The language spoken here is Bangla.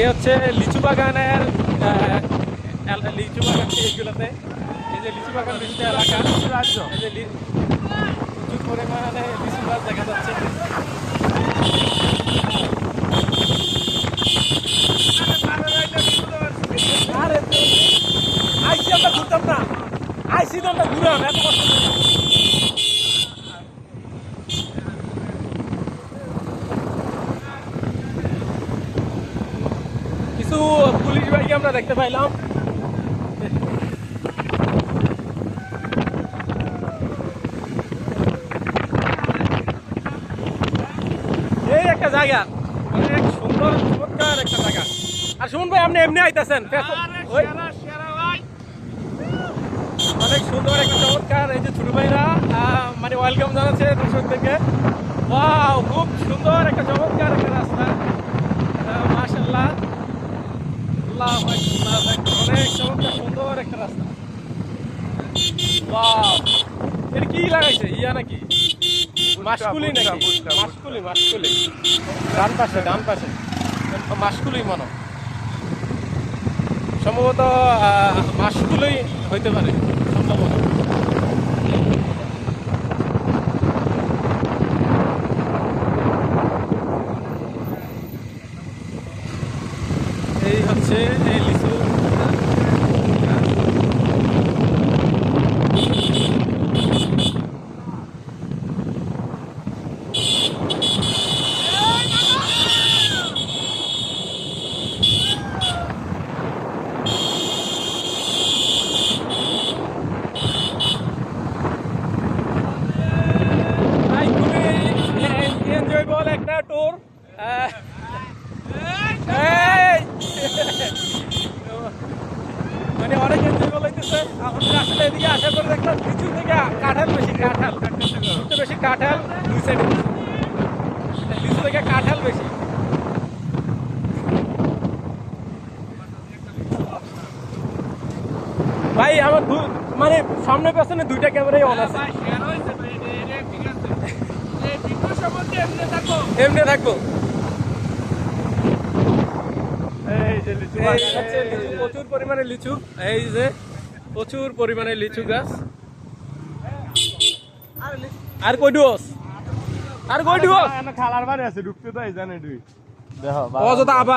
এ হচ্ছে লিচু বাগানের লিচু বাগান এইগুলোতে এই যে লিচু বাগান বিশিষ্ট এলাকা রাজ্য এই যে প্রচুর পরিমাণে লিচু গাছ দেখা যাচ্ছে। আরে আইসি আমরা ঘুরতাম না, আইসি তো আমরা ঘুরাম এত কষ্ট। কিছু পুলিশ বাইক আমরা দেখতে পাইলাম। এই একটা জায়গা, অনেক সুন্দর চমৎকার একটা জায়গা। আর সুমন ভাই আপনি এমনি আইতেছেন, অনেক সুন্দর একটা চমৎকার। এই যে ছোট ভাইরা মানে ওয়েলকাম জানাচ্ছে দর্শকদেরকে। ওয়াও, খুব সুন্দর একটা চমৎকার একটা রাস্তা, মাশাআল্লাহ, আল্লাহু আকবার, অনেক চমৎকার সুন্দর একটা রাস্তা। ওয়াও, এটা কি লাগাইছে ইয়া নাকি মাসকুলি নাকি? মাসকুলি, মাসকুলি ডান পাশে, ডান পাশে মাসকুলি মনে সম্ভবত মাসকুলি হইতে পারে সম্ভবত। এই হচ্ছে এই লিচু। এনজয়েবল একটা ট্যুর। মানে অনেক এনজয়েবল হইতেছে। আমাদের আসলে এদিকে আশা করে দেখলাম লিচুর থেকে কাঁঠাল বেশি, কাঁঠাল সবচেয়ে বেশি কাঁঠাল দুই সাইডে, লিচু থেকে কাঁঠাল বেশি। ভাই আমার মানে সামনে পেছনে দুইটা ক্যামেরাই অন আছে। এমনি থাকবো। প্রচুর পরিমাণে লিচু, এই যে প্রচুর পরিমাণে লিচু গাছ। আর কই ডুস, আর কই ডুস খালার বাড়ি আছে, ঢুকতে তো এই জানে তুই দেখো অযথা আবার